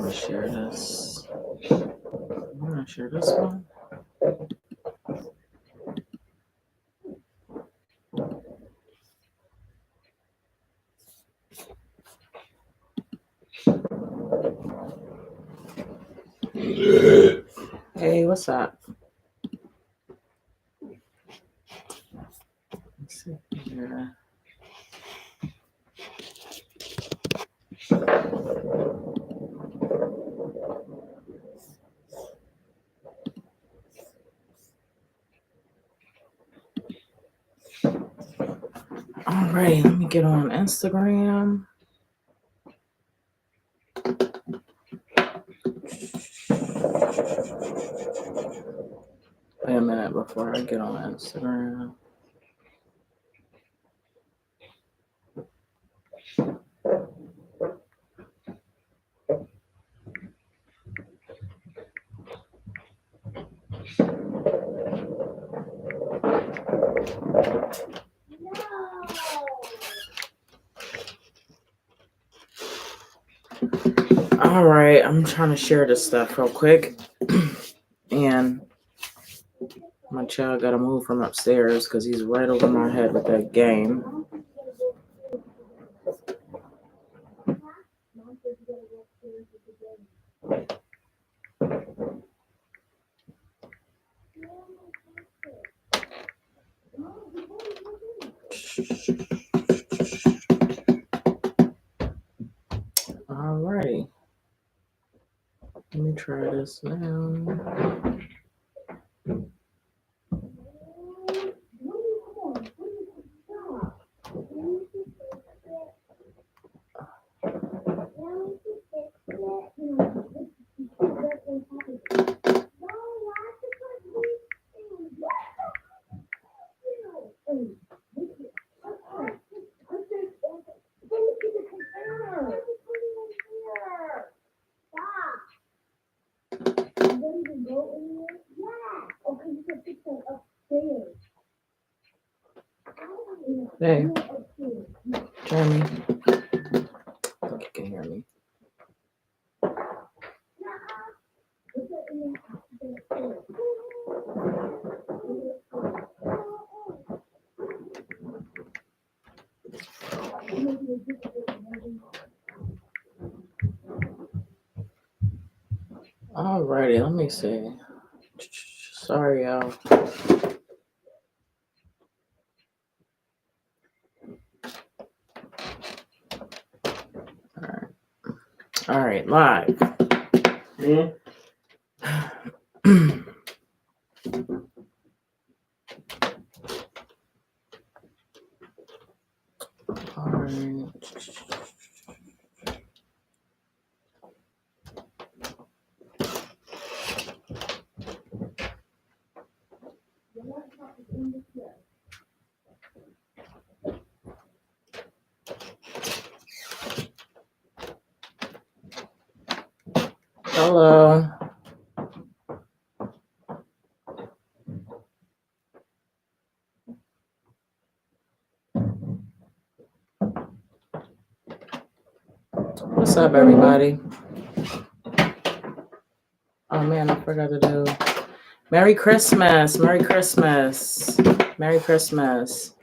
me share this. I'm gonna share this one. Hey, what's up? Let's see here. All right, let me get on Instagram. Wait a minute before I get on Instagram. All right, I'm trying to share this stuff real quick. And my child got to move from upstairs because he's right over my head with that game. All right. Let me try this now. Hey, Jeremy. I think you can hear me. Alrighty, let me see. Sorry, y'all. All right, live. Yeah. All right. Hello. What's up, everybody? Oh man, I forgot to do Merry Christmas. Merry Christmas. Merry Christmas.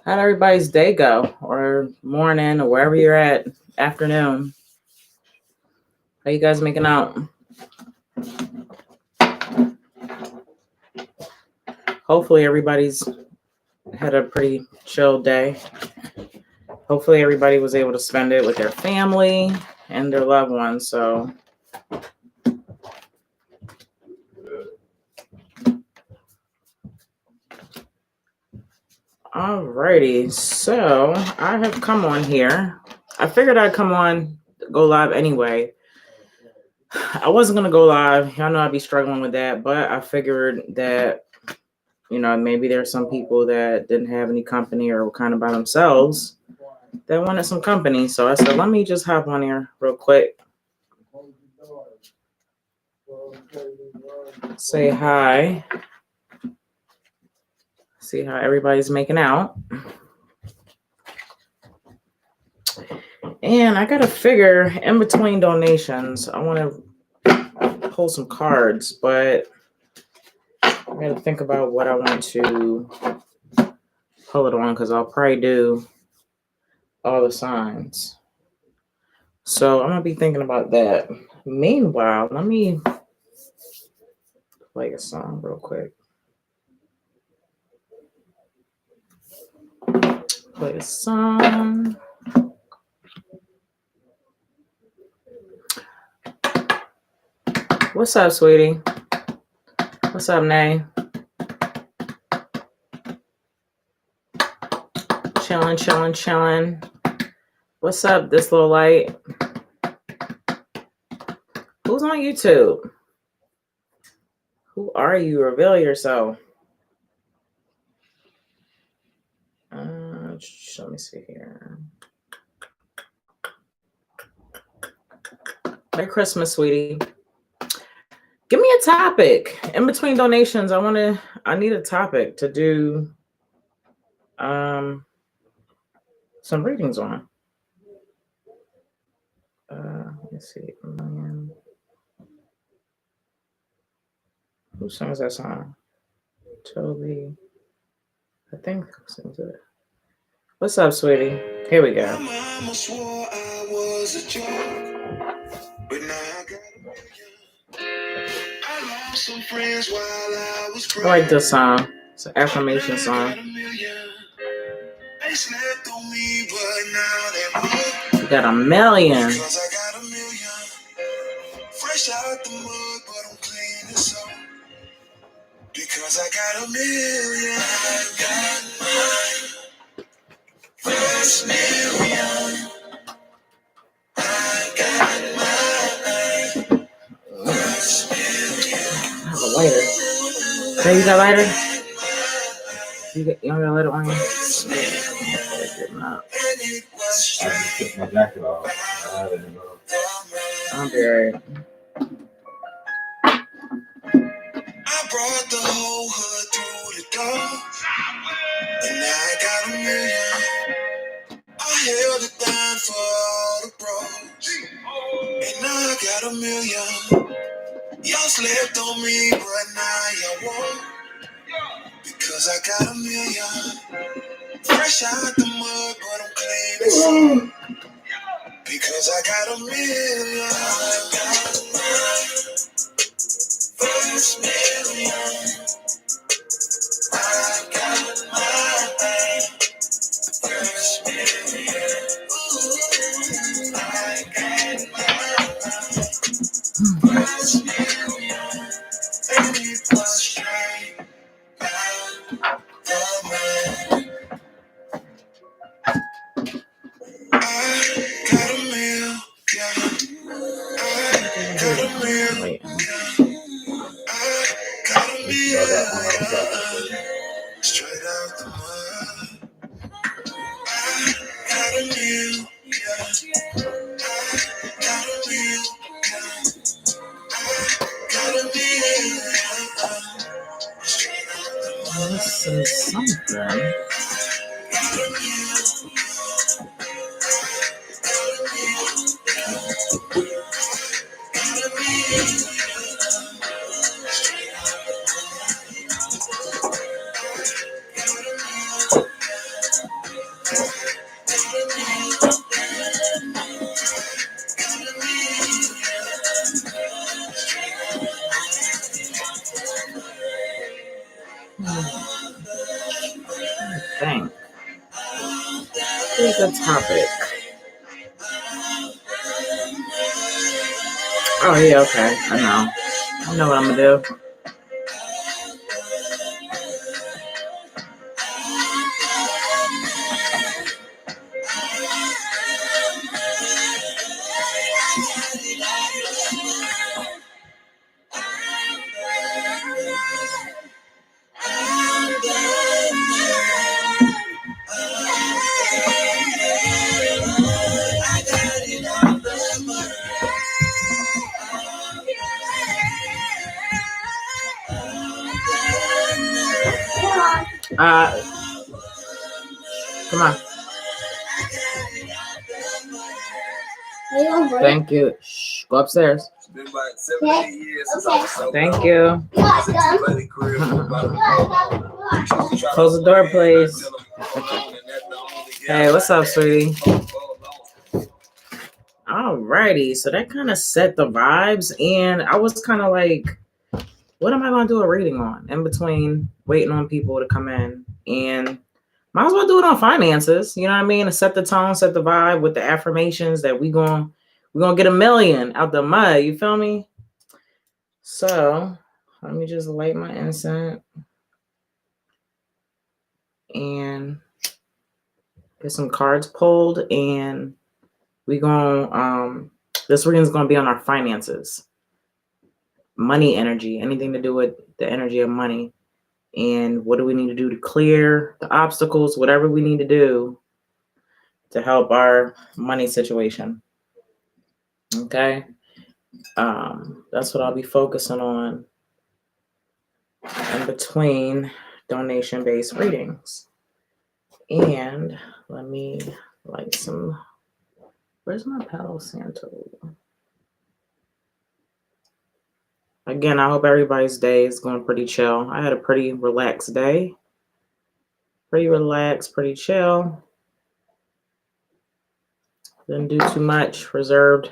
How'd everybody's day go? Or morning, or wherever you're at, afternoon. How you guys making out? Hopefully everybody's had a pretty chill day. Hopefully everybody was able to spend it with their family and their loved ones. So alrighty, so I have come on here. I figured I'd come on, go live anyway. I wasn't gonna go live. Y'all know I'd be struggling with that, but I figured that, you know, maybe there's some people that didn't have any company or were kind of by themselves that wanted some company. So I said, let me just hop on here real quick. Say hi. See how everybody's making out. And I got to figure in between donations, I want to pull some cards, but I got to think about what I want to pull it on because I'll probably do all the signs. So I'm going to be thinking about that. Meanwhile, let me play a song real quick. Play a song. What's up, sweetie? What's up, Nay? Chilling, chilling, chilling. What's up, this little light? Who's on YouTube? Who are you? Reveal yourself. Let me see here. Merry Christmas, sweetie. Give me a topic. In between donations, I need a topic to do some readings on. Let me see. Who sings that song? Toby. I think who sings it. What's up, sweetie? Here we go. My mama swore I was a joke, but now I got a million. I lost some friends while I was broke. I like this song. It's an affirmation song. They slept on me, but now they're you got a million. Because I got a million. Fresh out the mud, but I'm clean as soap. Because I got a million. I got mine. First million. I got mine. First million. I have a lighter. Hey, you got a lighter? You don't got a lighter on you? I just took my jacket off. I'll be alright. I brought the whole hood through the door, and now I got a million. I held it down for all the bros, and now I got a million. Y'all slept on me, but now y'all won't, because I got a million. Fresh out the mud, but I'm clean as soap. Because I got a million. I got mine. First million. I got mine. First million. Ooh, I got mine. First million. And it was straight out the mud. I got a million. I got a million. I got a million. Straight out the mud. I got a million. I got a million. I got a million. Straight out the mud. Listen, something. Thanks. Here's a topic. Oh yeah, okay. I know what I'm gonna do. Come on. Thank you. Shh, go upstairs. It's been about 17 years since I was sober. Thank you. It's a two-lady career for about a month. Close the door, please. Hey, what's up, sweetie? Alrighty, so that kind of set the vibes, and I was kind of like, what am I going to do a reading on in between waiting on people to come in? And might as well do it on finances, you know what I mean? To set the tone, set the vibe with the affirmations that we're gonna get 1 million out the mud, you feel me? So let me just light my incense and get some cards pulled, and we gonna this reading's gonna be on our finances, money energy, anything to do with the energy of money, and what do we need to do to clear the obstacles, whatever we need to do to help our money situation. Okay, that's what I'll be focusing on in between donation-based readings. And let me light some. Where's my Palo Santo? Again, I hope everybody's day is going pretty chill. I had a pretty relaxed day. Pretty relaxed, pretty chill. Didn't do too much. Reserved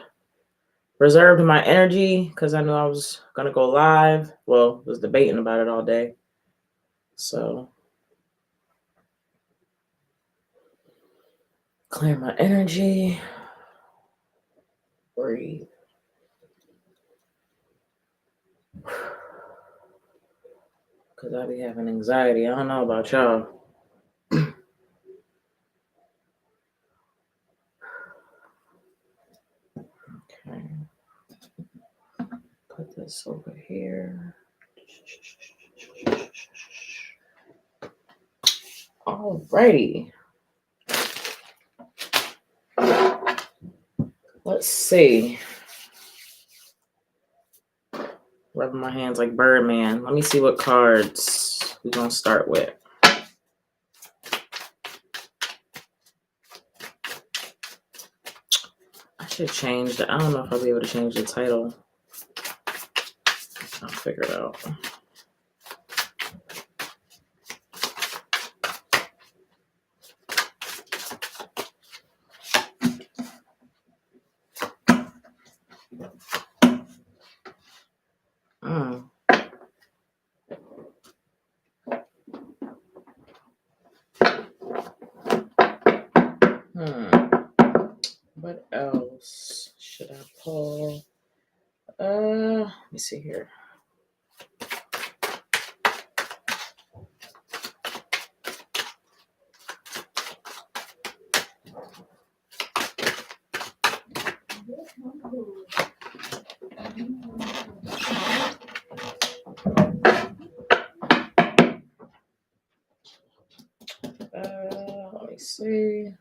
my energy because I knew I was going to go live. Well, was debating about it all day. So, clear my energy. Breathe. Because I be having anxiety. I don't know about y'all. Okay. Put this over here. Alrighty. Let's see. Rubbing my hands like Birdman. Let me see what cards we're going to start with. I should change I don't know if I'll be able to change the title. I'll figure it out. What else should I pull? Let me see here. Let me see.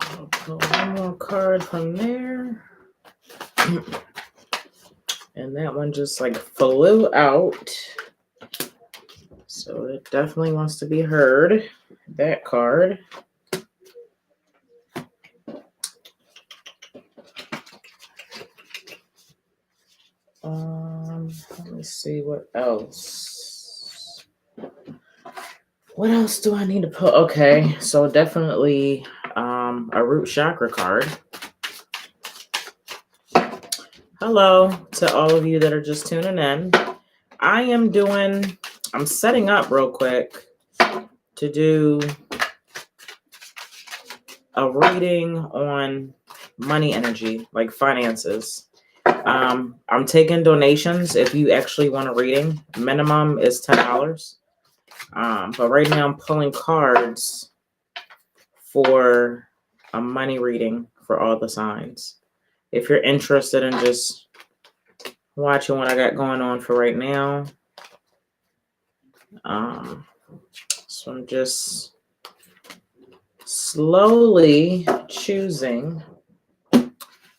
I'll pull one more card from there. And that one just like flew out. So it definitely wants to be heard. That card. Let me see what else. What else do I need to put? Okay, so definitely a root chakra card. Hello to all of you that are just tuning in. I'm setting up real quick to do a reading on money energy, like finances. I'm taking donations if you actually want a reading. Minimum is $10. But right now I'm pulling cards for a money reading for all the signs. If you're interested in just watching what I got going on for right now, so I'm just slowly choosing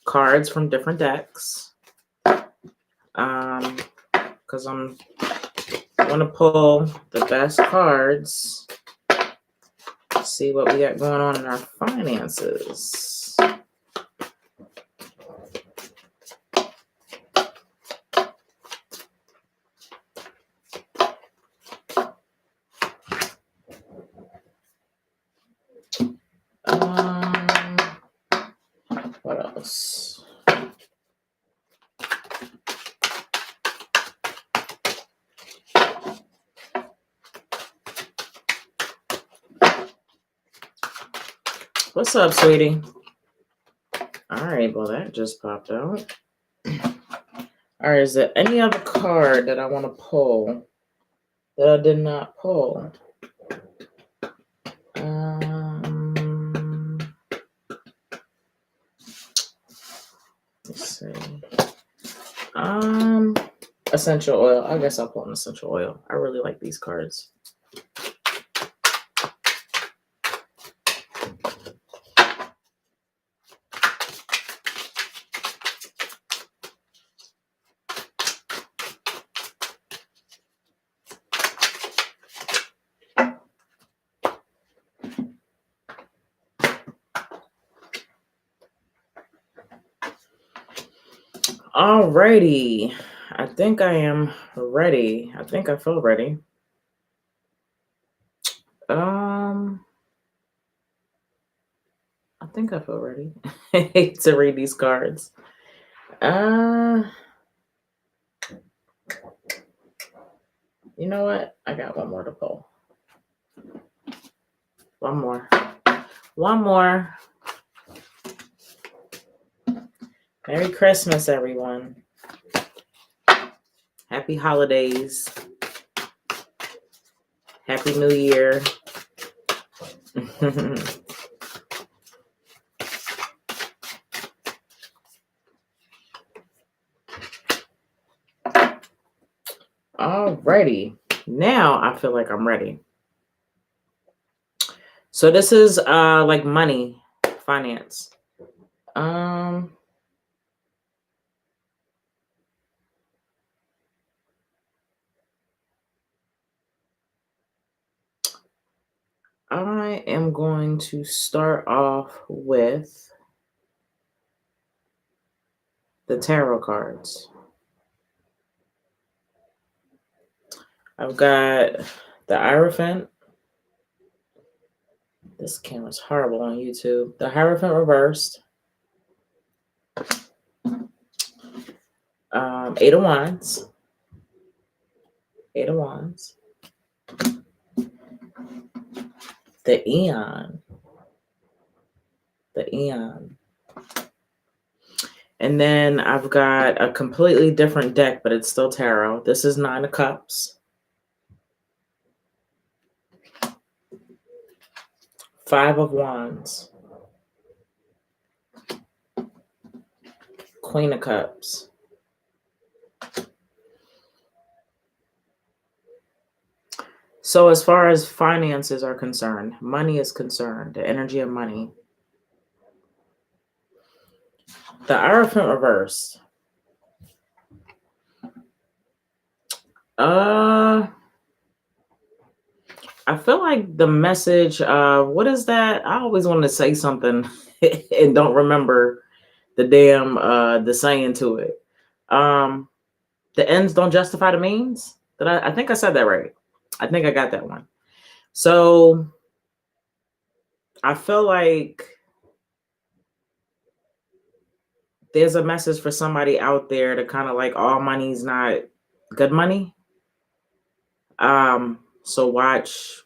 cards from different decks, because I want to pull the best cards, see what we got going on in our finances. What else? What's up, sweetie? All right, well, that just popped out. All right, is there any other card that I want to pull that I did not pull? Let's see. Essential oil. I guess I'll pull an essential oil. I really like these cards. Alrighty. I think I am ready. I think I feel ready. I think I feel ready to read these cards. You know what? I got one more to pull. One more. Merry Christmas, everyone. Happy holidays. Happy New Year. Alrighty. Now I feel like I'm ready. So this is like money, finance. I am going to start off with the tarot cards. I've got the Hierophant. This camera's horrible on YouTube. The Hierophant reversed. Eight of Wands. The Eon. And then I've got a completely different deck, but it's still tarot. This is Nine of Cups. Five of Wands. Queen of Cups. So as far as finances are concerned, money is concerned, the energy of money. The Hierophant reversed. I feel like the message, what is that? I always want to say something and don't remember the damn the saying to it. The ends don't justify the means. I think I said that right. I think I got that one. So I feel like there's a message for somebody out there to kind of like all money's not good money. So watch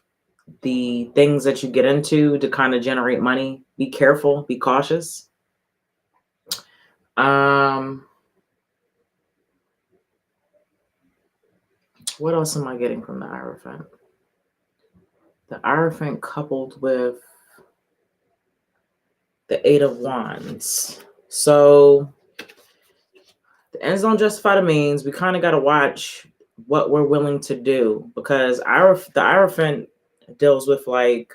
the things that you get into to kind of generate money. Be careful, be cautious. What else am I getting from the Hierophant? the Hierophant coupled with the Eight of Wands. So the ends don't justify the means. We kind of got to watch what we're willing to do, because the Hierophant deals with like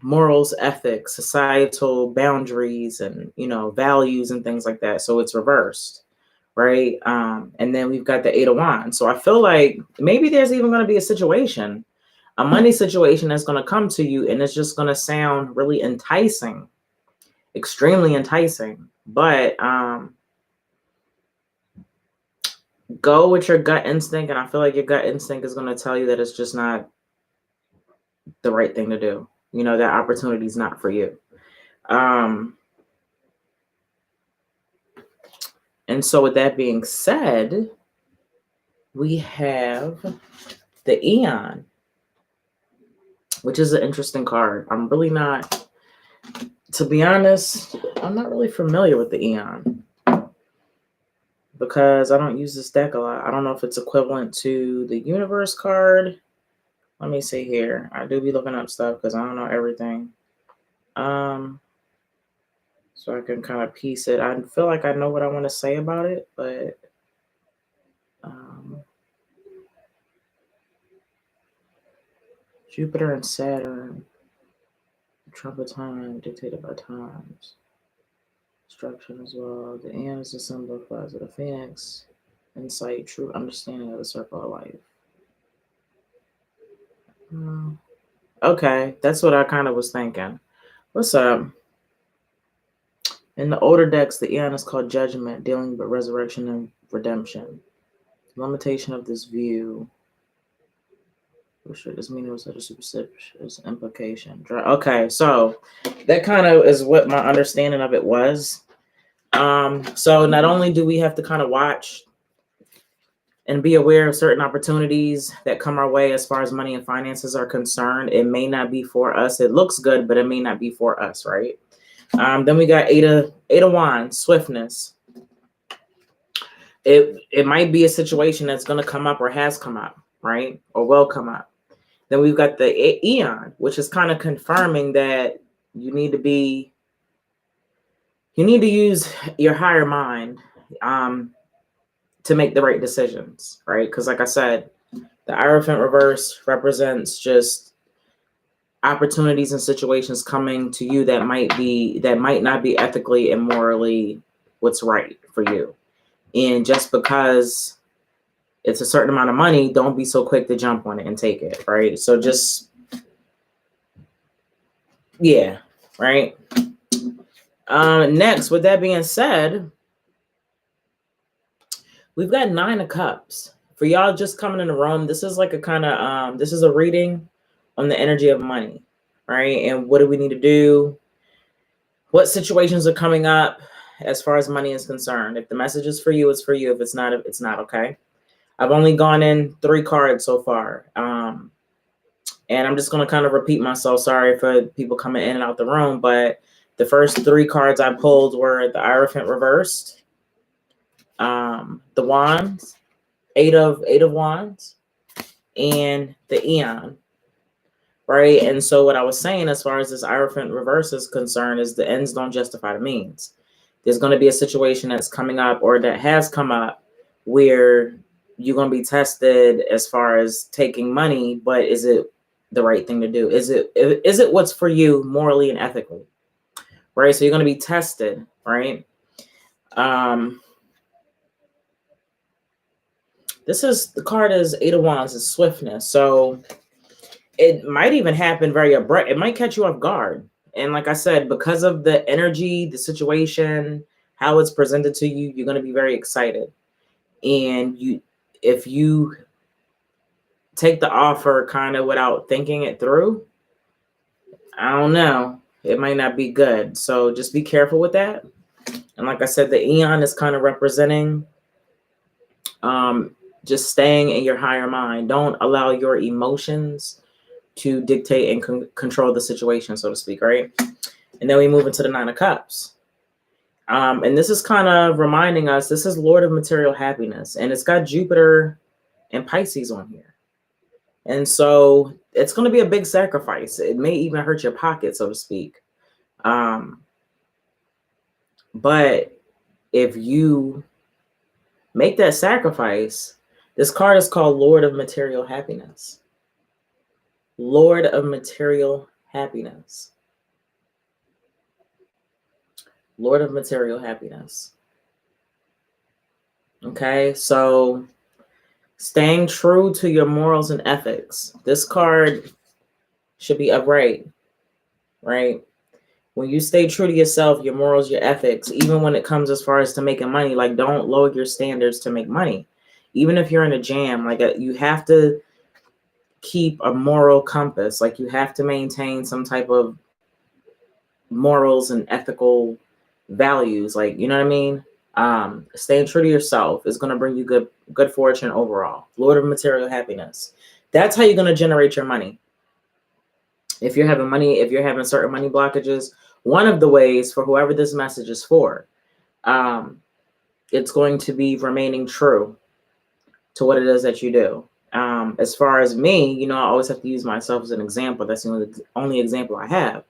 morals, ethics, societal boundaries, and values and things like that. So it's reversed, right? And then we've got the Eight of Wands. So I feel like maybe there's even going to be a situation, a money situation that's going to come to you, and it's just going to sound really enticing, extremely enticing. But go with your gut instinct, and I feel like your gut instinct is going to tell you that it's just not the right thing to do. That opportunity is not for you. And so with that being said, we have the Aeon, which is an interesting card. I'm really not, to be honest, I'm not really familiar with the Aeon, because I don't use this deck a lot. I don't know if it's equivalent to the Universe card. Let me see here. I do be looking up stuff because I don't know everything. So I can kind of piece it. I feel like I know what I want to say about it, but Jupiter and Saturn, trumpet time dictated by times. Destruction as well. The Aeon is the symbol of the Phoenix. Insight, true understanding of the circle of life. Okay, that's what I kind of was thinking. What's up? In the older decks, the Aeon is called Judgment, dealing with resurrection and redemption. The limitation of this view. This meaning was such a superstitious implication. Okay, so that kind of is what my understanding of it was. So not only do we have to kind of watch and be aware of certain opportunities that come our way as far as money and finances are concerned. It may not be for us. It looks good, but it may not be for us, right? Then we got Eight of Wands, swiftness. It might be a situation that's going to come up or has come up, right? Or will come up. Then we've got the Aeon, which is kind of confirming that you need to use your higher mind to make the right decisions, right? Because like I said, the Hierophant reverse represents just opportunities and situations coming to you that might not be ethically and morally what's right for you. And just because it's a certain amount of money, don't be so quick to jump on it and take it, right? So just, yeah, right? Next, with that being said, we've got Nine of Cups. For y'all just coming in the room, this is like a kind of, this is a reading on the energy of money, right? And what do we need to do? What situations are coming up as far as money is concerned? If the message is for you, it's for you. If it's not, it's not, okay? I've only gone in 3 cards so far. And I'm just going to kind of repeat myself. Sorry for people coming in and out the room, but the first 3 cards I pulled were the Hierophant reversed, the Wands, Eight of Wands, and the Aeon, right? And so what I was saying as far as this Hierophant reverse is concerned is the ends don't justify the means. There's going to be a situation that's coming up or that has come up where you're going to be tested as far as taking money, but is it the right thing to do? Is it what's for you morally and ethically, right? So you're going to be tested, right? The card is Eight of Wands, is swiftness. So it might even happen very abrupt. It might catch you off guard. And like I said, because of the energy, the situation, how it's presented to you, you're going to be very excited. And if you take the offer kind of without thinking it through, I don't know, it might not be good. So just be careful with that. And like I said, the Aeon is kind of representing just staying in your higher mind. Don't allow your emotions to dictate and control the situation, so to speak, right? And then we move into the Nine of Cups. And this is kind of reminding us, this is Lord of Material Happiness, and it's got Jupiter and Pisces on here. And so it's going to be a big sacrifice. It may even hurt your pocket, so to speak. But if you make that sacrifice, this card is called Lord of Material Happiness. Lord of Material Happiness. Lord of Material Happiness. Okay, so staying true to your morals and ethics. This card should be upright, right? When you stay true to yourself, your morals, your ethics, even when it comes as far as to making money, like don't lower your standards to make money. Even if you're in a jam, like you have to keep a moral compass. Like you have to maintain some type of morals and ethical values. Like, you know what I mean? Staying true to yourself is going to bring you good fortune overall. Lord of Material Happiness. That's how you're going to generate your money. If you're having certain money blockages, one of the ways for whoever this message is for, it's going to be remaining true to what it is that you do. As far as me, you know, I always have to use myself as an example. That's the only example I have.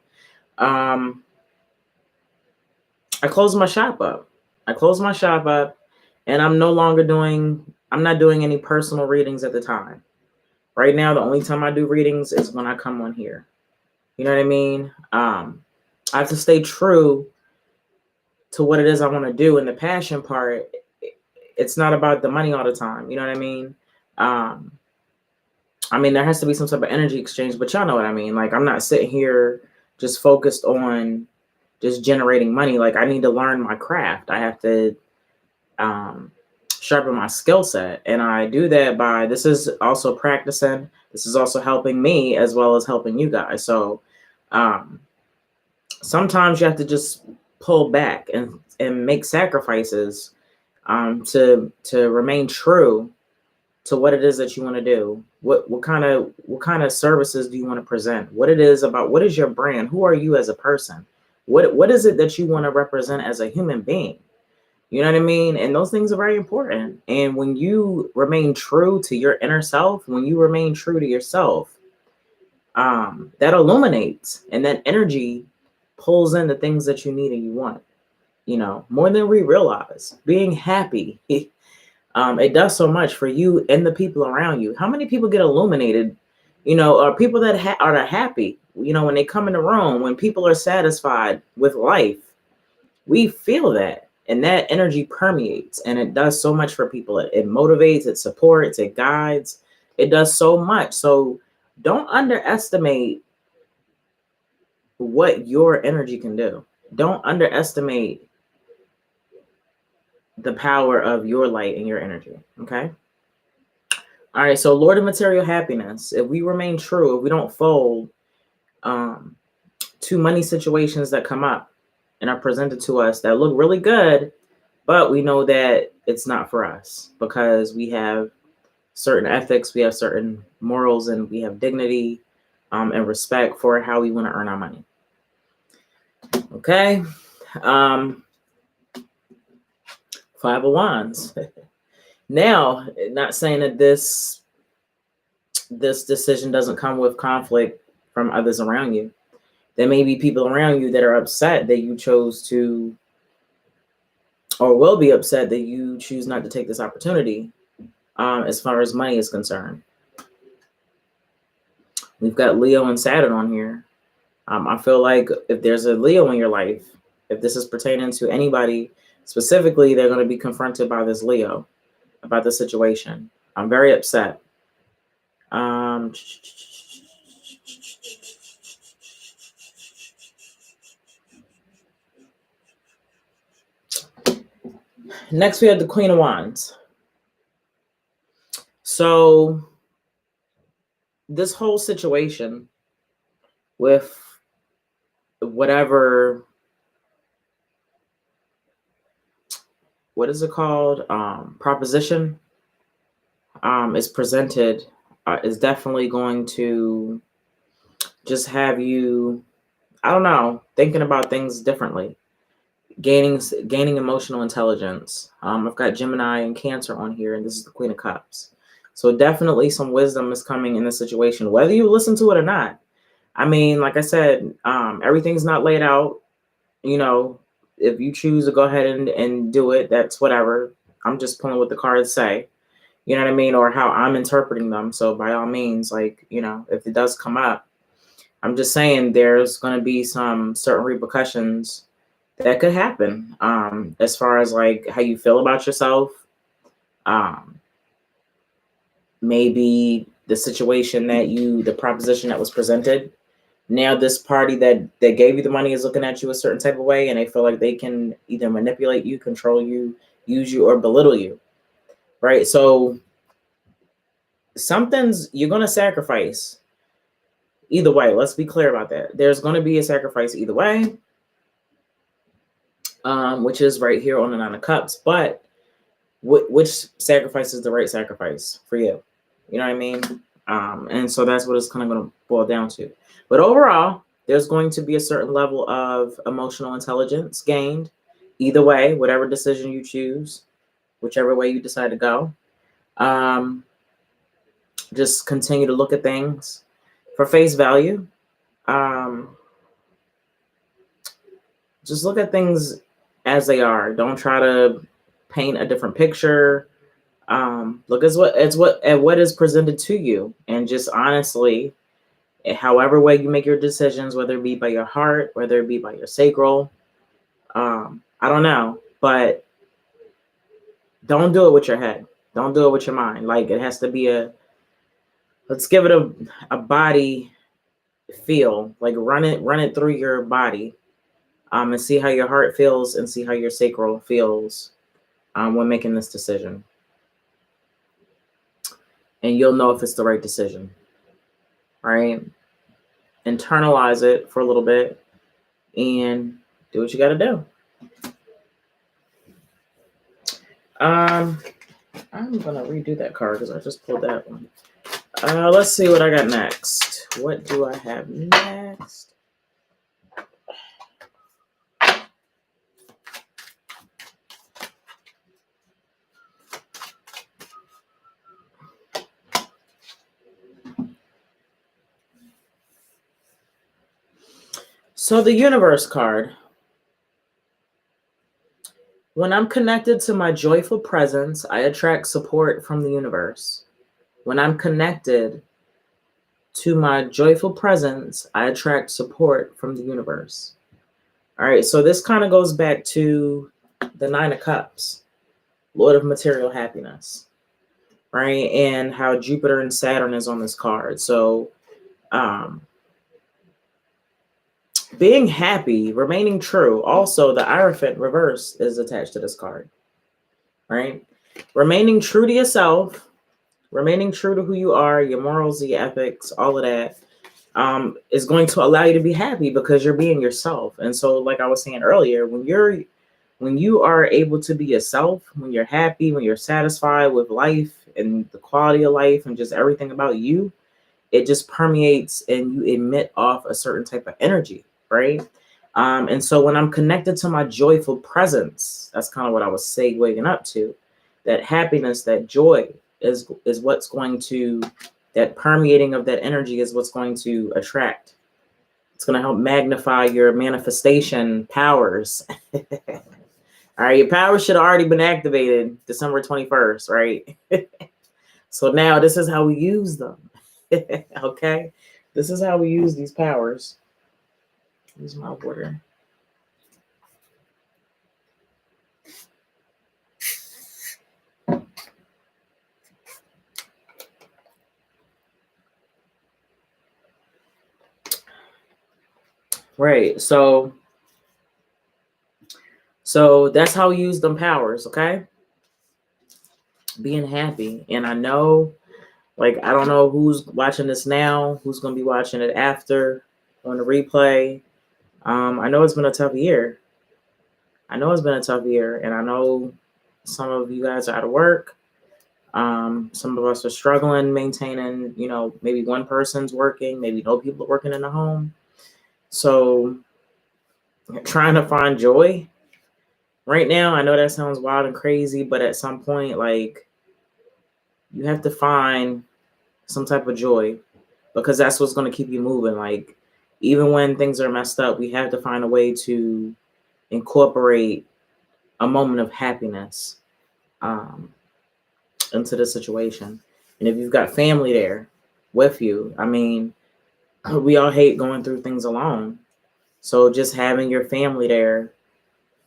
I closed my shop up. And I'm not doing any personal readings at the time. Right now, the only time I do readings is when I come on here. You know what I mean? I have to stay true to what it is I want to do. And the passion part, it's not about the money all the time. You know what I mean? There has to be some type of energy exchange, but y'all know what I mean. Like, I'm not sitting here just focused on just generating money. Like, I need to learn my craft. I have to sharpen my skill set. And I do that by, this is also practicing. This is also helping me as well as helping you guys. So sometimes you have to just pull back and make sacrifices to remain true to what it is that you want to do. What kind of services do you want to present? What is your brand? Who are you as a person? What is it that you want to represent as a human being? You know what I mean? And those things are very important. And when you remain true to your inner self, when you remain true to yourself, that illuminates, and that energy pulls in the things that you need and you want, you know, more than we realize. Being happy, it does so much for you and the people around you. How many people get illuminated, you know, or people that are happy, you know, when they come in the room, when people are satisfied with life, we feel that. And that energy permeates, and it does so much for people. It motivates, it supports, it guides. It does so much. So don't underestimate what your energy can do. Don't underestimate the power of your light and your energy. Okay. All right. So Lord of Material Happiness. If we remain true, if we don't fold to money situations that come up and are presented to us that look really good, but we know that it's not for us because we have certain ethics, we have certain morals, and we have dignity and respect for how we want to earn our money. Okay. Five of Wands. Now, not saying that this decision doesn't come with conflict from others around you. There may be people around you that are upset that you chose to, or will be upset that you choose not to take this opportunity as far as money is concerned. We've got Leo and Saturn on here. I feel like if there's a Leo in your life, if this is pertaining to anybody specifically, they're going to be confronted by this Leo about the situation. I'm very upset. Next, we have the Queen of Wands. So this whole situation with whatever, what is it called? Proposition is presented is definitely going to just have you, I don't know, thinking about things differently. Gaining emotional intelligence. I've got Gemini and Cancer on here, and this is the Queen of Cups. So definitely some wisdom is coming in the situation, whether you listen to it or not. I mean, like I said, everything's not laid out. You know, if you choose to go ahead and do it, that's whatever. I'm just pulling what the cards say. You know what I mean? Or how I'm interpreting them. So by all means, like, you know, if it does come up, I'm just saying there's going to be some certain repercussions that could happen, as far as like how you feel about yourself. Um, Maybe the situation the proposition that was presented. Now this party that gave you the money is looking at you a certain type of way, and they feel like they can either manipulate you, control you, use you, or belittle you. Right? So something's you're going to sacrifice either way. Let's be clear about that. There's going to be a sacrifice either way, which is right here on the Nine of Cups. But which sacrifice is the right sacrifice for you? You know what I mean? And so that's what it's kind of going to boil down to. But overall, there's going to be a certain level of emotional intelligence gained either way, whatever decision you choose, whichever way you decide to go. Just continue to look at things for face value. Just look at things as they are. Don't try to paint a different picture. Look at what is presented to you, and just honestly, however way you make your decisions, whether it be by your heart, whether it be by your sacral, I don't know, but don't do it with your head. Don't do it with your mind. Like it has to be let's give it a body feel. Like run it through your body, and see how your heart feels and see how your sacral feels when making this decision. And you'll know if it's the right decision, right? Internalize it for a little bit and do what you got to do. I'm going to redo that card because I just pulled that one. Let's see what I got next. What do I have next? So the universe card. When I'm connected to my joyful presence, I attract support from the universe. When I'm connected to my joyful presence, I attract support from the universe. All right, so this kind of goes back to the Nine of Cups, Lord of Material Happiness, right? And how Jupiter and Saturn is on this card. So being happy, remaining true. Also, the Hierophant reverse is attached to this card, right? Remaining true to yourself, remaining true to who you are, your morals, your ethics, all of that, is going to allow you to be happy because you're being yourself. And so, like I was saying earlier, when you are able to be yourself, when you're happy, when you're satisfied with life and the quality of life and just everything about you, it just permeates and you emit off a certain type of energy, right? And so when I'm connected to my joyful presence, that's kind of what I was segueing up to. That happiness, that joy is what's going to, that permeating of that energy is what's going to attract. It's going to help magnify your manifestation powers. All right, your powers should have already been activated December 21st, right? So now this is how we use them. Okay, this is how we use these powers. Use my water. Right, so that's how we use them powers, okay? Being happy. And I know, like, I don't know who's watching this now, who's going to be watching it after on the replay. I know it's been a tough year. And I know some of you guys are out of work. Some of us are struggling maintaining, maybe one person's working, maybe no people are working in the home. So trying to find joy right now, I know that sounds wild and crazy, but at some point, like, You have to find some type of joy, because that's what's going to keep you moving. Like, even when things are messed up, we have to find a way to incorporate a moment of happiness into the situation. And if you've got family there with you, I mean, we all hate going through things alone. So just having your family there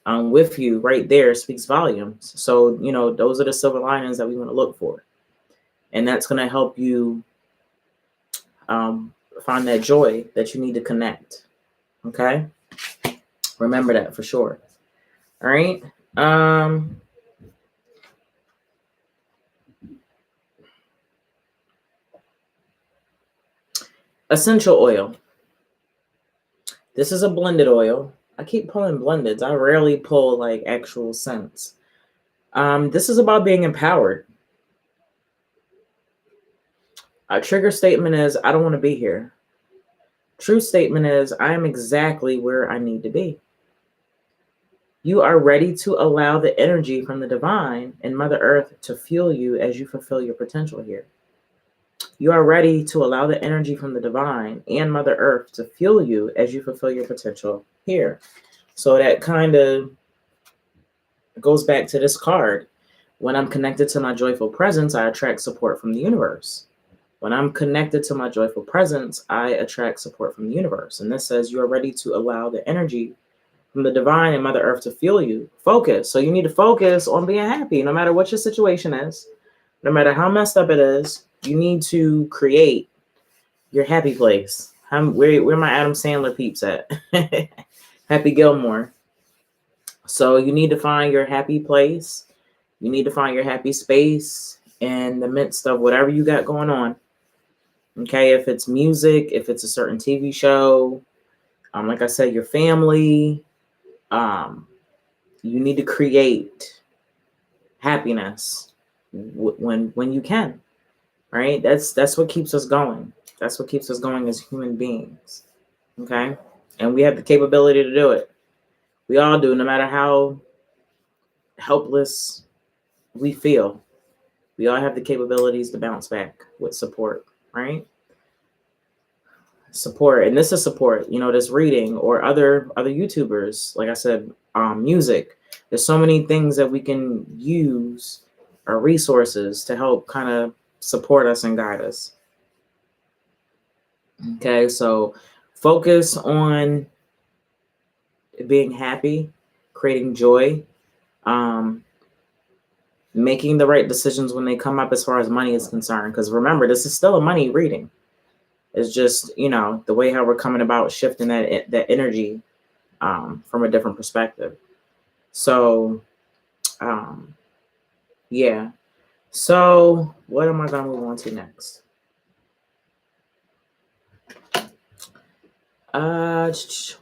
with you right there speaks volumes. So, those are the silver linings that we want to look for. And that's going to help you find that joy that you need to connect. Okay? Remember that for sure. All right? Essential oil. This is a blended oil. I keep pulling blendeds. I rarely pull like actual scents. This is about being empowered. A trigger statement is, I don't want to be here. True statement is, I am exactly where I need to be. You are ready to allow the energy from the divine and Mother Earth to fuel you as you fulfill your potential here. You are ready to allow the energy from the divine and Mother Earth to fuel you as you fulfill your potential here. So that kind of goes back to this card. When I'm connected to my joyful presence, I attract support from the universe. When I'm connected to my joyful presence, I attract support from the universe. And this says you are ready to allow the energy from the divine and Mother Earth to fuel you. Focus. So you need to focus on being happy, no matter what your situation is, no matter how messed up it is. You need to create your happy place. Where my Adam Sandler peeps at? Happy Gilmore. So you need to find your happy place. You need to find your happy space in the midst of whatever you got going on. Okay, if it's music, if it's a certain TV show, like I said, your family, you need to create happiness when you can, right? That's what keeps us going. That's what keeps us going as human beings. Okay, and we have the capability to do it. We all do, no matter how helpless we feel. We all have the capabilities to bounce back with support, right? Support, and this is support, this reading or other YouTubers, like I said, music. There's so many things that we can use, or resources, to help kind of support us and guide us. Okay, so focus on being happy, creating joy, making the right decisions when they come up as far as money is concerned. Because remember, this is still a money reading. It's just, the way how we're coming about shifting that energy from a different perspective. So, yeah. So what am I going to move on to next?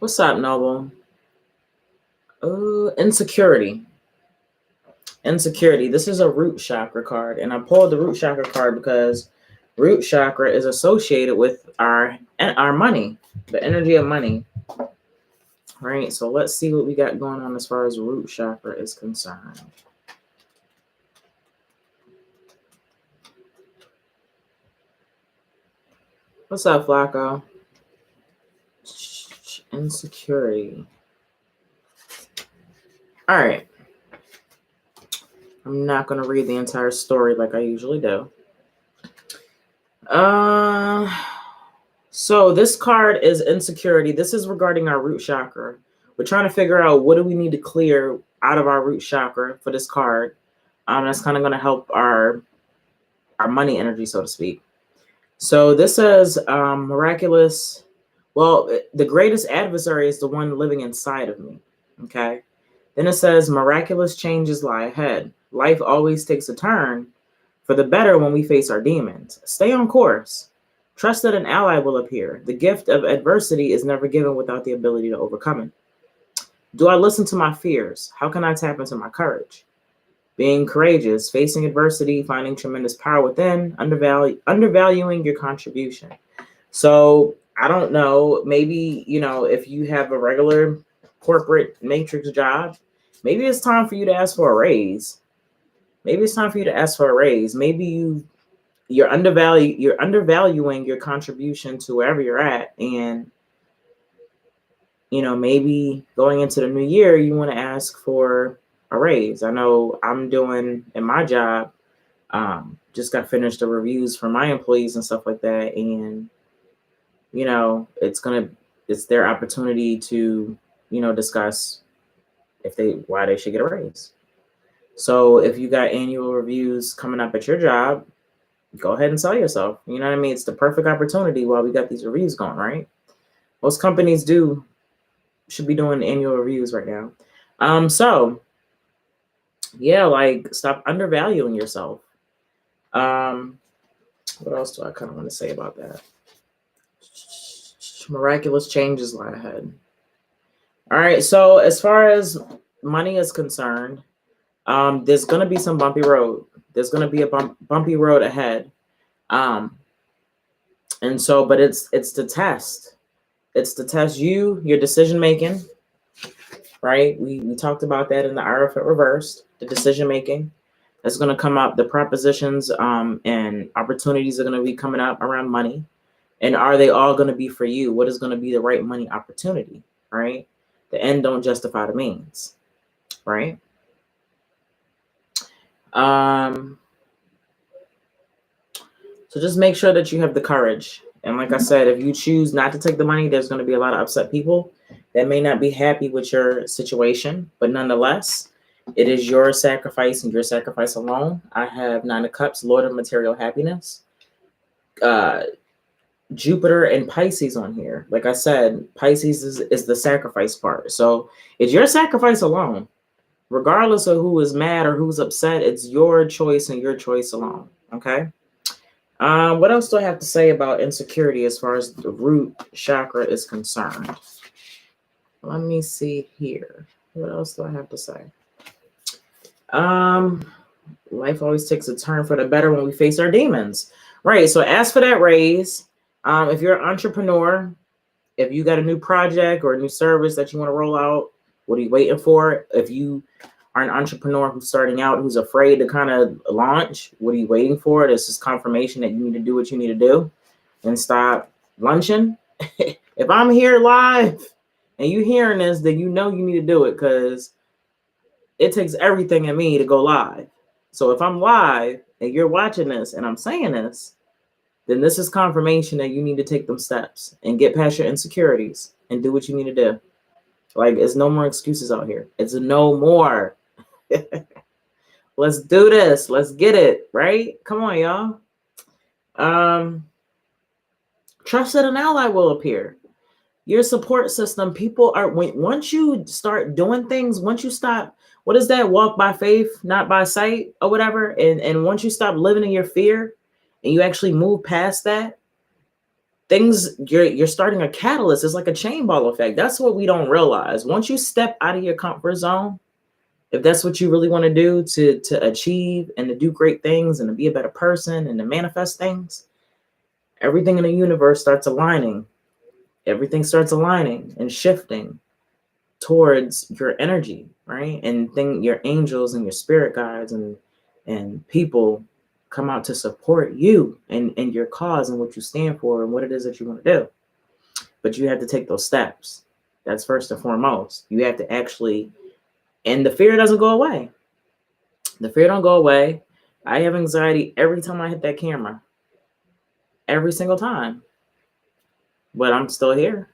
What's up, Noble? Insecurity. Insecurity. This is a root chakra card, and I pulled the root chakra card because root chakra is associated with our money, the energy of money. Right. So let's see what we got going on as far as root chakra is concerned. What's up, Flacco? Insecurity. All right. I'm not going to read the entire story like I usually do. So this card is insecurity. This is regarding our root chakra. We're trying to figure out what do we need to clear out of our root chakra for this card. That's kind of going to help our money energy, so to speak. So this says miraculous. Well, the greatest adversary is the one living inside of me. Okay. Then it says miraculous changes lie ahead. Life always takes a turn for the better when we face our demons. Stay on course. Trust that an ally will appear. The gift of adversity is never given without the ability to overcome it. Do I listen to my fears? How can I tap into my courage? Being courageous, facing adversity, finding tremendous power within, undervaluing your contribution. So I don't know, maybe, if you have a regular corporate matrix job, maybe it's time for you to ask for a raise. Maybe it's time for you to ask for a raise. Maybe you you're undervaluing your contribution to wherever you're at. And, you know, maybe going into the new year, you want to ask for a raise. I know I'm doing in my job, just got finished the reviews for my employees and stuff like that. And, you know, it's their opportunity to, you know, discuss why they should get a raise. So if you got annual reviews coming up at your job, go ahead and sell yourself. You know what I mean? It's the perfect opportunity while we got these reviews going, right? Most companies should be doing annual reviews right now. So yeah, like, stop undervaluing yourself. What else do I kind of want to say about that? Miraculous changes lie ahead. All right, so as far as money is concerned, there's going to be some bumpy road. There's going to be a bumpy road ahead. And so, but it's to test. It's to test your decision making, right? We talked about that in the RF reversed, the decision making. That's going to come up. The propositions and opportunities are going to be coming up around money. And are they all going to be for you? What is going to be the right money opportunity, right? The end don't justify the means, right? So just make sure that you have the courage. And like I said, if you choose not to take the money, there's going to be a lot of upset people that may not be happy with your situation. But nonetheless, it is your sacrifice and your sacrifice alone. I have 9 of Cups, Lord of Material Happiness. Jupiter and Pisces on here. Like I said, Pisces is the sacrifice part. So it's your sacrifice alone. Regardless of who is mad or who's upset, it's your choice and your choice alone. Okay. What else do I have to say about insecurity as far as the root chakra is concerned? Let me see here. What else do I have to say? Life always takes a turn for the better when we face our demons. Right. So ask for that raise. If you're an entrepreneur, if you got a new project or a new service that you want to roll out, what are you waiting for? If you are an entrepreneur who's starting out, who's afraid to kind of launch, what are you waiting for? This is confirmation that you need to do what you need to do and stop lunching. If I'm here live and you hearing this, then you know you need to do it, because it takes everything in me to go live. So if I'm live and you're watching this and I'm saying this, then this is confirmation that you need to take them steps and get past your insecurities and do what you need to do. Like, it's no more excuses out here. It's no more. Let's do this. Let's get it, right? Come on, y'all. Trust that an ally will appear. Your support system, people are, once you start doing things, once you stop, what is that? Walk by faith, not by sight, or whatever. And once you stop living in your fear and you actually move past that, things, you're starting a catalyst. It's like a chain ball effect. That's what we don't realize. Once you step out of your comfort zone, if that's what you really want to do to achieve and to do great things and to be a better person and to manifest things, everything in the universe starts aligning. Everything starts aligning and shifting towards your energy, right? And your angels and your spirit guides and people come out to support you and your cause and what you stand for and what it is that you want to do. But you have to take those steps. That's first and foremost. You have to actually, and the fear doesn't go away. The fear don't go away. I have anxiety every time I hit that camera. Every single time. But I'm still here,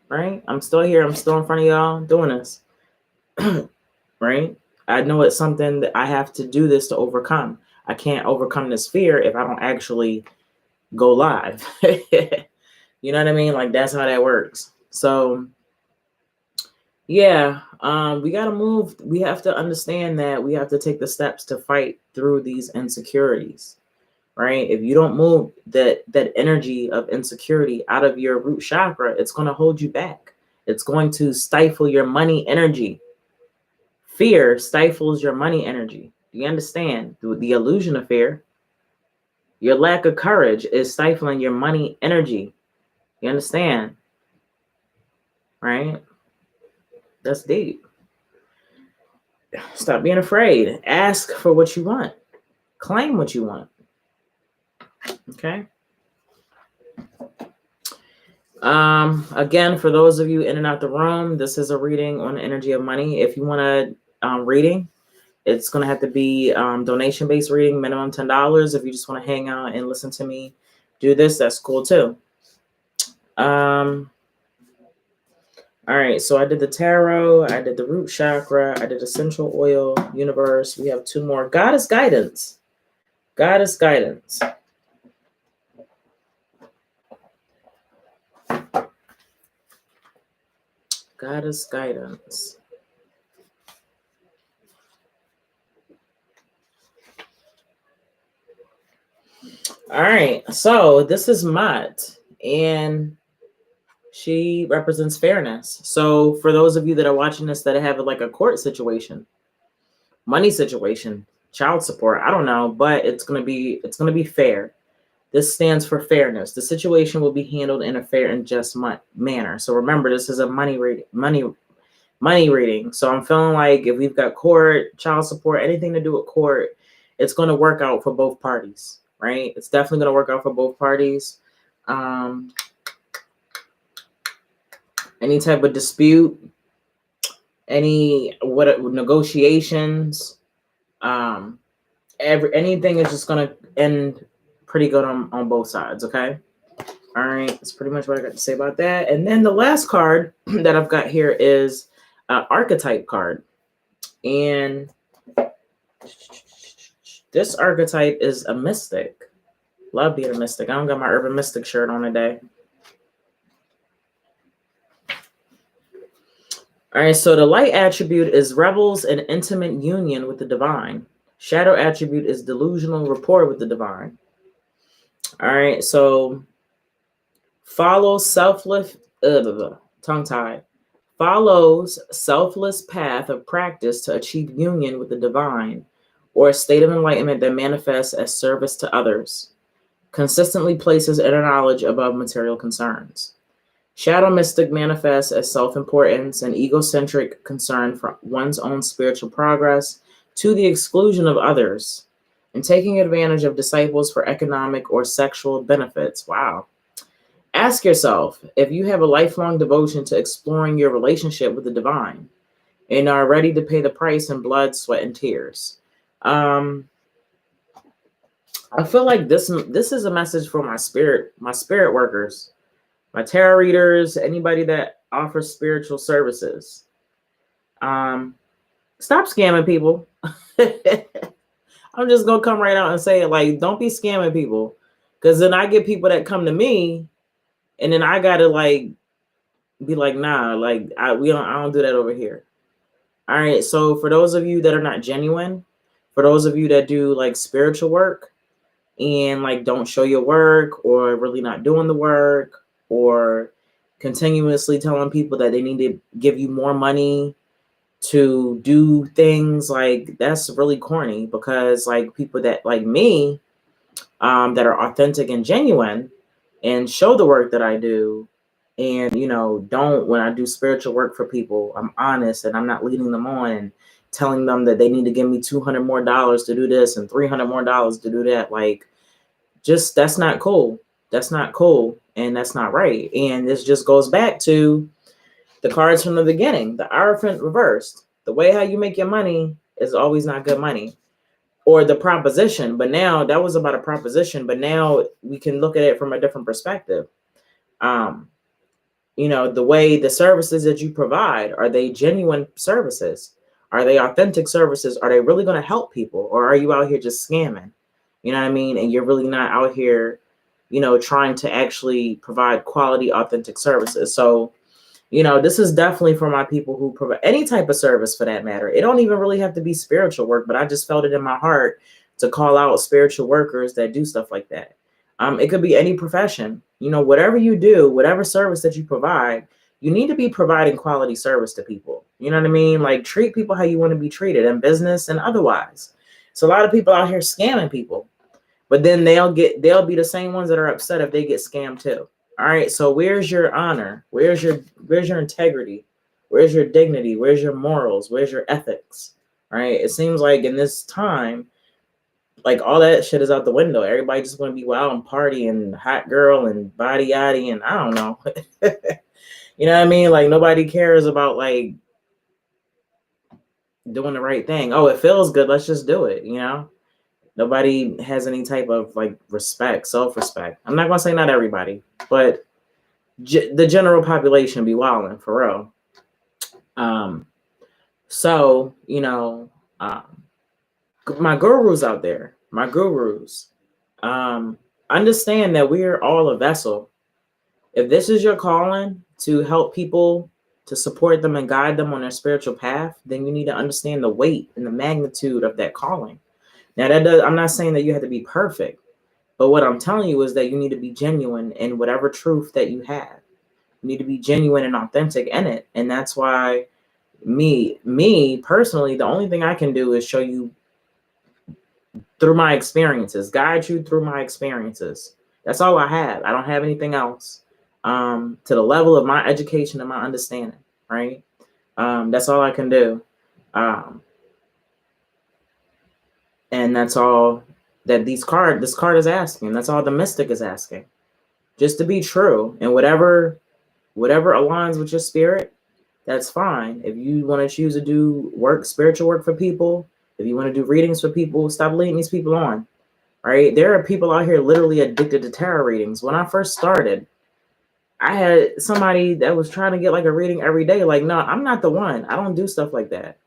right? I'm still here. I'm still in front of y'all doing this, right? I know it's something that I have to do this to overcome. I can't overcome this fear if I don't actually go live. You know what I mean? Like, that's how that works. So yeah, we got to move. We have to understand that we have to take the steps to fight through these insecurities, right? If you don't move that energy of insecurity out of your root chakra, it's going to hold you back. It's going to stifle your money energy. Fear stifles your money energy. Do you understand the illusion of fear? Your lack of courage is stifling your money energy. You understand? Right? That's deep. Stop being afraid. Ask for what you want. Claim what you want. Okay. Again, for those of you in and out the room, this is a reading on the energy of money. If you want a reading, it's going to have to be donation-based reading, minimum $10. If you just want to hang out and listen to me do this, that's cool too. All right, so I did the tarot, I did the root chakra, I did essential oil, universe. We have two more. Goddess guidance. Goddess guidance. Goddess guidance. All right, so this is Mott, and she represents fairness. So for those of you that are watching this that have like a court situation, money situation, child support, I don't know, but it's gonna be fair. This stands for fairness. The situation will be handled in a fair and just manner. So remember, this is a money reading. So I'm feeling like if we've got court, child support, anything to do with court, it's going to work out for both parties, right? It's definitely going to work out for both parties. Any type of dispute, negotiations, anything is just going to end pretty good on both sides, okay? All right, that's pretty much what I got to say about that. And then the last card that I've got here is an archetype card. And this archetype is a mystic. Love being a mystic. I don't got my urban mystic shirt on today. All right, so the light attribute is rebels and intimate union with the divine. Shadow attribute is delusional rapport with the divine. All right, so follows selfless path of practice to achieve union with the divine, or a state of enlightenment that manifests as service to others, consistently places inner knowledge above material concerns. Shadow mystic manifests as self-importance and egocentric concern for one's own spiritual progress to the exclusion of others, and taking advantage of disciples for economic or sexual benefits. Wow. Ask yourself if you have a lifelong devotion to exploring your relationship with the divine and are ready to pay the price in blood, sweat, and tears. I feel like this is a message for my spirit workers, my tarot readers, anybody that offers spiritual services. Stop scamming people. I'm just gonna come right out and say it, like, don't be scamming people, because then I get people that come to me, and then I gotta like be like, nah, like I don't do that over here. All right. So for those of you that are not genuine, for those of you that do like spiritual work and like don't show your work, or really not doing the work, or continuously telling people that they need to give you more money to do things, like that's really corny, because like people that like me, that are authentic and genuine and show the work that I do, and when I do spiritual work for people, I'm honest and I'm not leading them on and telling them that they need to give me $200 more to do this and $300 more to do that. Like, just, that's not cool. That's not cool, and that's not right. And this just goes back to the cards from the beginning, the Hierophant reversed. The way how you make your money is always not good money, or the proposition. But now that was about a proposition, but now we can look at it from a different perspective. The way the services that you provide, are they genuine services? Are they authentic services? Are they really going to help people? Or are you out here just scamming? You know what I mean? And you're really not out here, trying to actually provide quality, authentic services. So, this is definitely for my people who provide any type of service, for that matter. It don't even really have to be spiritual work, but I just felt it in my heart to call out spiritual workers that do stuff like that. It could be any profession, whatever you do, whatever service that you provide, you need to be providing quality service to people. You know what I mean? Like, treat people how you want to be treated in business and otherwise. So a lot of people out here scamming people, but then they'll be the same ones that are upset if they get scammed too. All right. So where's your honor? Where's your integrity? Where's your dignity? Where's your morals? Where's your ethics? All right. It seems like in this time, Like all that shit is out the window. Everybody just want to be wild and party and hot girl and body yaddy and I don't know. You know what I mean? Like nobody cares about like doing the right thing. Oh, it feels good. Let's just do it. You know, nobody has any type of like respect, self-respect. I'm not gonna say not everybody, but the general population be wilding for real. So you know, my gurus out there, my gurus, understand that we are all a vessel. If this is your calling to help people, to support them and guide them on their spiritual path, then you need to understand the weight and the magnitude of that calling. Now, I'm not saying that you have to be perfect, but what I'm telling you is that you need to be genuine in whatever truth that you have. You need to be genuine and authentic in it. And that's why me personally, the only thing I can do is show you through my experiences, guide you through my experiences. That's all I have. I don't have anything else. To the level of my education and my understanding, right? That's all I can do. And that's all that this card is asking. That's all the mystic is asking. Just to be true. And whatever aligns with your spirit, that's fine. If you want to choose to do spiritual work for people, if you want to do readings for people, stop leading these people on. Right? There are people out here literally addicted to tarot readings. When I first started, I had somebody that was trying to get like a reading every day. Like, no, I'm not the one. I don't do stuff like that.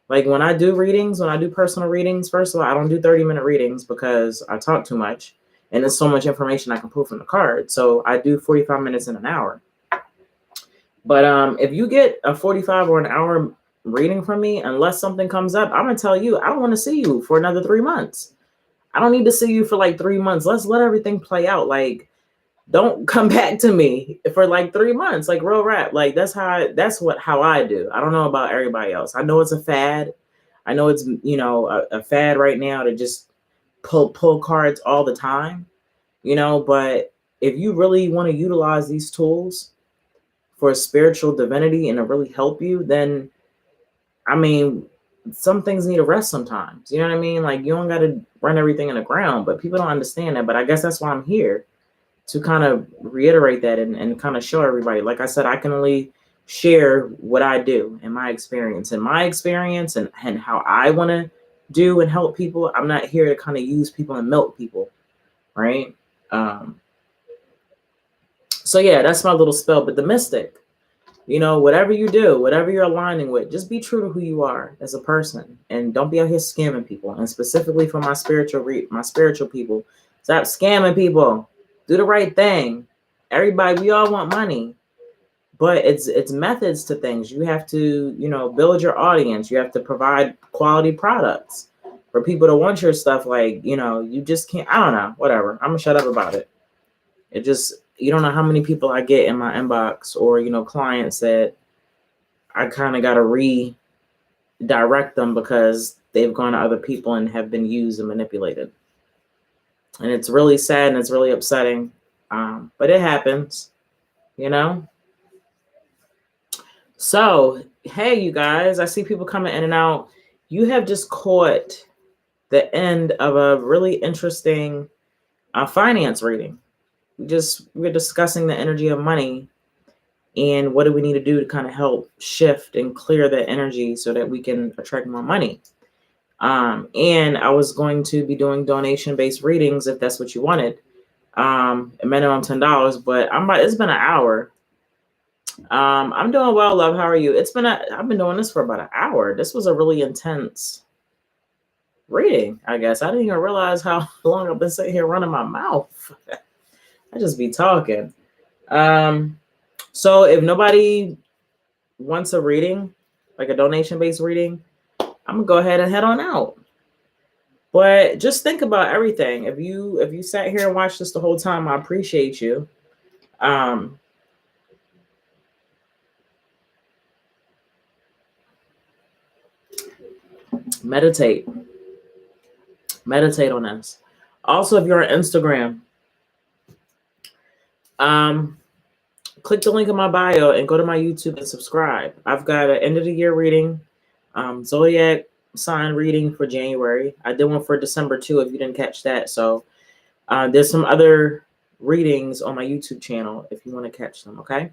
Like when I do readings, when I do personal readings, first of all, I don't do 30-minute readings because I talk too much and there's so much information I can pull from the card. So I do 45 minutes in an hour. But if you get a 45 or an hour reading from me, unless something comes up, I'm going to tell you, I don't want to see you for another 3 months. I don't need to see you for like 3 months. Let's let everything play out. Like, don't come back to me for like 3 months, like real rap. Like that's how I do. I don't know about everybody else. I know it's a fad. I know it's, a fad right now to just pull cards all the time, but if you really want to utilize these tools for spiritual divinity and to really help you, then I mean, some things need a rest sometimes. You know what I mean? Like you don't got to run everything in the ground, but people don't understand that. But I guess that's why I'm here, to kind of reiterate that and kind of show everybody. Like I said, I can only share what I do in my experience and how I want to do and help people. I'm not here to kind of use people and milk people, right? So yeah, that's my little spell. But the mystic, whatever you do, whatever you're aligning with, just be true to who you are as a person, and don't be out here scamming people. And specifically for my spiritual people, stop scamming people. Do the right thing. Everybody, we all want money, but it's methods to things. You have to, build your audience. You have to provide quality products for people to want your stuff. Like, you just can't, I don't know, whatever. I'm gonna shut up about it. You don't know how many people I get in my inbox or, clients that I kind of got to redirect them because they've gone to other people and have been used and manipulated. And it's really sad and it's really upsetting. But it happens, So, hey, you guys, I see people coming in and out. You have just caught the end of a really interesting finance reading. We're discussing the energy of money and what do we need to do to kind of help shift and clear that energy so that we can attract more money. And I was going to be doing donation-based readings if that's what you wanted. A minimum $10, but it's been an hour. I'm doing well, love. How are you? I've been doing this for about an hour. This was a really intense reading, I guess. I didn't even realize how long I've been sitting here running my mouth. I just be talking. So if nobody wants a reading, like a donation-based reading, I'm gonna go ahead and head on out. But just think about everything. If you sat here and watched this the whole time, I appreciate you. Meditate on this. Also, if you're on Instagram, click the link in my bio and go to my YouTube and subscribe. I've got an end of the year reading, zodiac sign reading for January. I did one for December too, if you didn't catch that. So there's some other readings on my YouTube channel if you want to catch them, okay?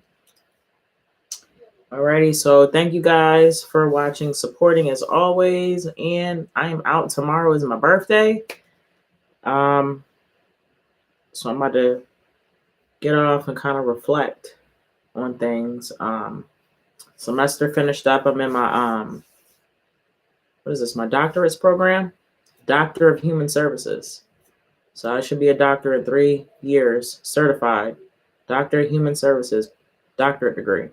Alrighty, so thank you guys for watching, supporting as always, and I am out. Tomorrow is my birthday. So I'm about to get off and kind of reflect on things. Semester finished up. I'm in my what is this? My doctorate's program, Doctor of Human Services. So I should be a doctor in 3 years, certified, Doctor of Human Services, doctorate degree,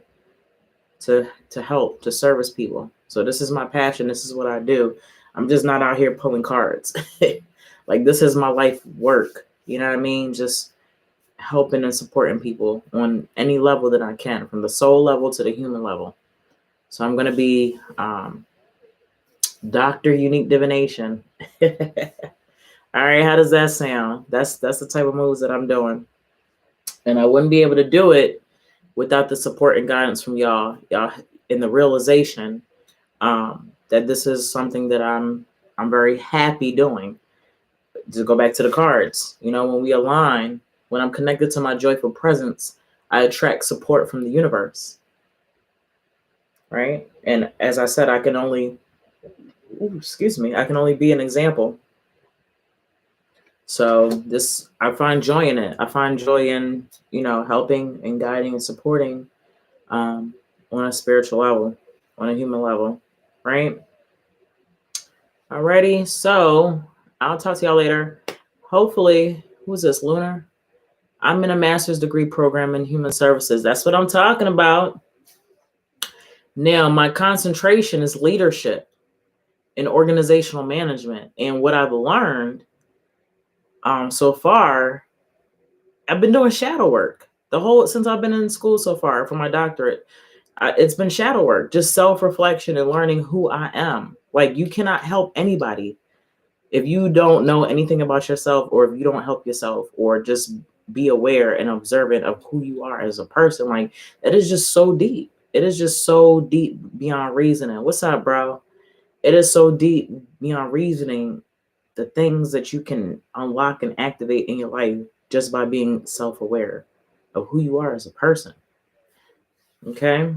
to help, to service people. So this is my passion. This is what I do. I'm just not out here pulling cards. Like, this is my life work. You know what I mean? Just helping and supporting people on any level that I can, from the soul level to the human level. So I'm going to be Dr. Unique Divination. All right, how does that sound? That's the type of moves that I'm doing. And I wouldn't be able to do it without the support and guidance from y'all in the realization that this is something that I'm very happy doing. To go back to the cards, you know, when we align, when I'm connected to my joyful presence, I attract support from the universe. Right? And as I said, I can only be an example. So this, I find joy in it. I find joy in, you know, helping and guiding and supporting on a spiritual level, on a human level, right? Alrighty, so I'll talk to y'all later. Hopefully, who's this, Lunar? I'm in a master's degree program in human services. That's what I'm talking about. Now, my concentration is leadership and organizational management. And what I've learned so far, I've been doing shadow work since I've been in school so far for my doctorate. It's been shadow work, just self-reflection and learning who I am. Like, you cannot help anybody if you don't know anything about yourself, or if you don't help yourself, or just be aware and observant of who you are as a person. Like, it is just so deep. It is just so deep beyond reasoning. What's up, bro? It is so deep beyond reasoning, the things that you can unlock and activate in your life just by being self-aware of who you are as a person. Okay?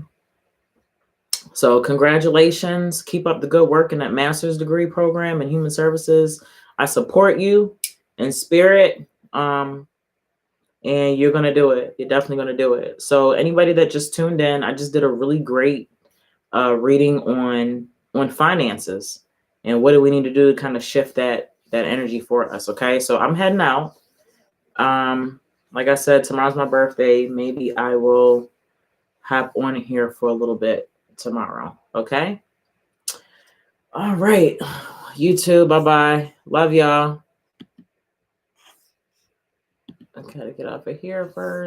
So congratulations. Keep up the good work in that master's degree program in human services. I support you in spirit. And you're going to do it. You're definitely going to do it. So anybody that just tuned in, I just did a really great reading on finances. And what do we need to do to kind of shift that energy for us? Okay, so I'm heading out. Like I said, tomorrow's my birthday. Maybe I will hop on here for a little bit tomorrow. Okay. All right. You too. Bye-bye. Love y'all. I gotta get off of here first.